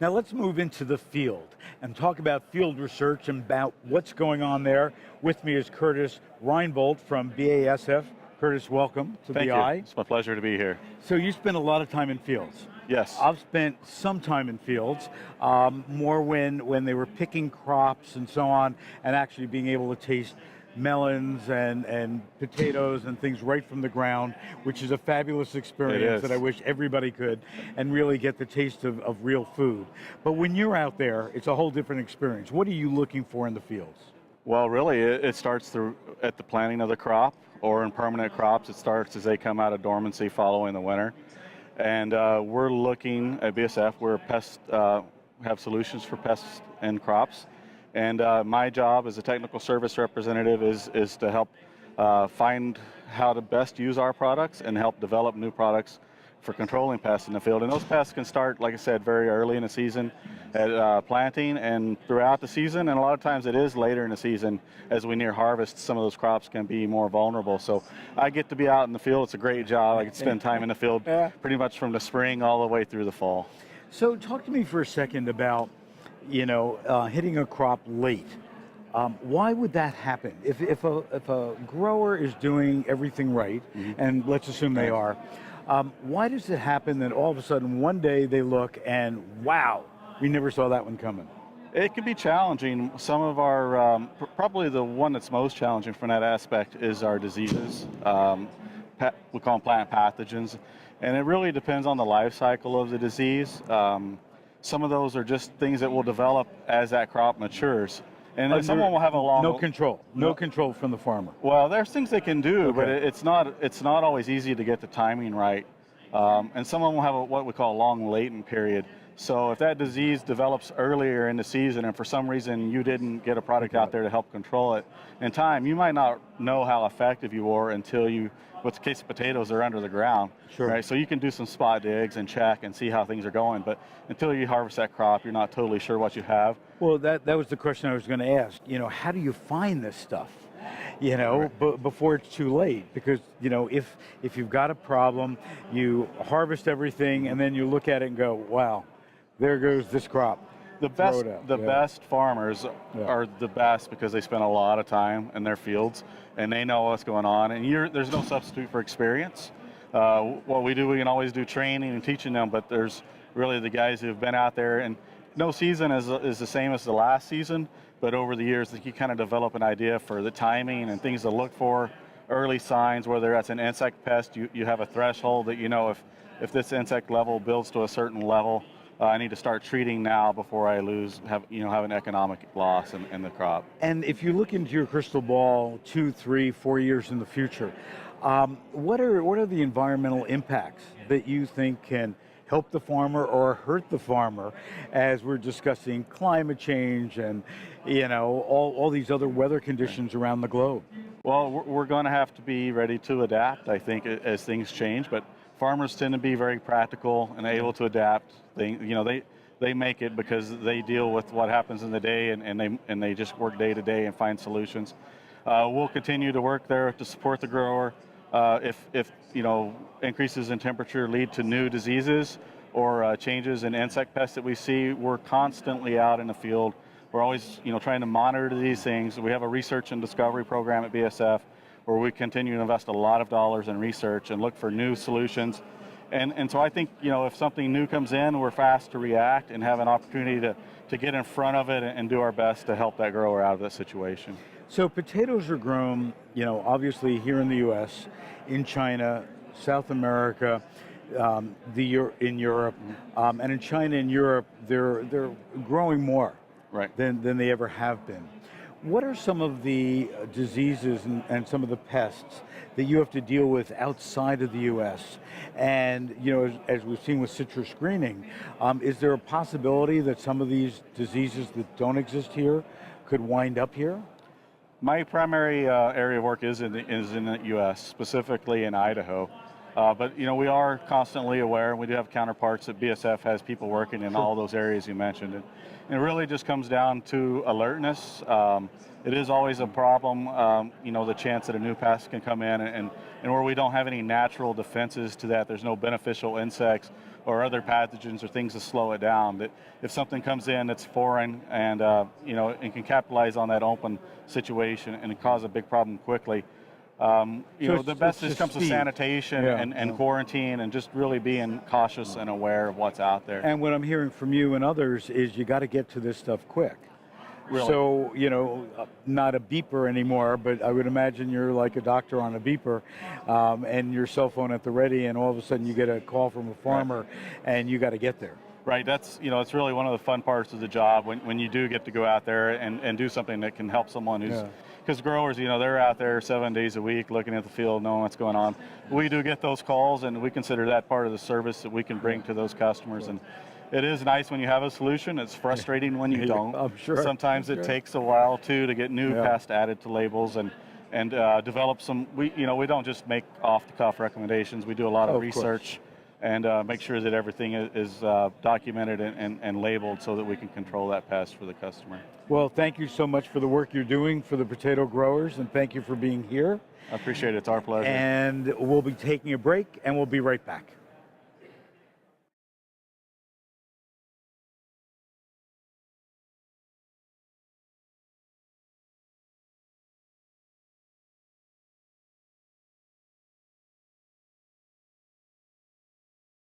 Now let's move into the field and talk about field research and about what's going on there. With me is Curtis Rainbolt from BASF. Curtis, welcome to Thank the you. Eye. It's my pleasure to be here. So you spend a lot of time in fields. Yes. I've spent some time in fields, more when they were picking crops and so on, and actually being able to taste melons and potatoes and things right from the ground, which is a fabulous experience that I wish everybody could, and really get the taste of real food. But when you're out there, it's a whole different experience. What are you looking for in the fields? Well, really, it starts at the planting of the crop, or in permanent crops. It starts as they come out of dormancy following the winter. And we're looking at BASF, we're have solutions for pests and crops. And my job as a technical service representative is to help find how to best use our products and help develop new products for controlling pests in the field. And those pests can start, like I said, very early in the season at planting and throughout the season. And a lot of times it is later in the season as we near harvest, some of those crops can be more vulnerable. So I get to be out in the field. It's a great job. I get to spend time in the field pretty much from the spring all the way through the fall. So talk to me for a second about, hitting a crop late. Why would that happen? If a grower is doing everything right, and let's assume they are, why does it happen that all of a sudden one day they look and wow, we never saw that one coming? It can be challenging. Some of our, probably the one that's most challenging from that aspect is our diseases. We call them plant pathogens. And it really depends on the life cycle of the disease. Some of those are just things that will develop as that crop matures. And then someone will have a long... No control from the farmer. Well, there's things they can do, but it's not always easy to get the timing right. And someone will have what we call a long latent period. So if that disease develops earlier in the season and for some reason you didn't get a product out there to help control it in time, you might not know how effective you were until you, with the case of potatoes, they're under the ground. Sure. Right? So you can do some spot digs and check and see how things are going, but until you harvest that crop, you're not totally sure what you have. Well, that was the question I was going to ask. How do you find this stuff? Before it's too late, because if you've got a problem, you harvest everything and then you look at it and go, wow, there goes this crop. The best farmers are the best because they spend a lot of time in their fields and they know what's going on, and there's no substitute for experience. What we do, we can always do training and teaching them, but there's really the guys who have been out there, and no season is the same as the last season, but over the years you kind of develop an idea for the timing and things to look for, early signs, whether that's an insect pest, you have a threshold that if this insect level builds to a certain level, I need to start treating now before I have an economic loss in the crop. And if you look into your crystal ball 2, 3, 4 years in the future, what are the environmental impacts that you think can help the farmer or hurt the farmer, as we're discussing climate change and all these other weather conditions around the globe? Well, we're going to have to be ready to adapt, I think, as things change, but farmers tend to be very practical and able to adapt. They make it because they deal with what happens in the day, and they just work day to day and find solutions. We'll continue to work there to support the grower. If increases in temperature lead to new diseases or changes in insect pests that we see, we're constantly out in the field. We're always trying to monitor these things. We have a research and discovery program at BASF where we continue to invest a lot of dollars in research and look for new solutions. And so I think, if something new comes in, we're fast to react and have an opportunity to get in front of it and do our best to help that grower out of that situation. So potatoes are grown, obviously here in the U.S., in China, South America, in Europe, and in China and Europe, they're growing more than they ever have been. What are some of the diseases and some of the pests that you have to deal with outside of the U.S.? And, as we've seen with citrus greening, is there a possibility that some of these diseases that don't exist here could wind up here? My primary area of work is in the U.S., specifically in Idaho. But we are constantly aware, and we do have counterparts that BASF has people working in all those areas you mentioned. And it really just comes down to alertness. It is always a problem, the chance that a new pest can come in, and where we don't have any natural defenses to that, there's no beneficial insects or other pathogens or things to slow it down. That if something comes in that's foreign and and can capitalize on that open situation and cause a big problem quickly. The best is comes to sanitation and quarantine and just really being cautious and aware of what's out there. And what I'm hearing from you and others is you got to get to this stuff quick. Really? So, not a beeper anymore, but I would imagine you're like a doctor on a beeper, and your cell phone at the ready, and all of a sudden you get a call from a farmer, and you got to get there. Right, that's, it's really one of the fun parts of the job when you do get to go out there and do something that can help someone who's, because growers, they're out there 7 days a week looking at the field, knowing what's going on. We do get those calls, and we consider that part of the service that we can bring to those customers. And it is nice when you have a solution. It's frustrating when you don't. I'm sure. Sometimes it takes a while too to get new pests added to labels and develop some. We don't just make off-the-cuff recommendations. We do a lot of research and make sure that everything is documented and labeled so that we can control that pest for the customer. Well, thank you so much for the work you're doing for the potato growers, and thank you for being here. I appreciate it. It's our pleasure. And we'll be taking a break, and we'll be right back.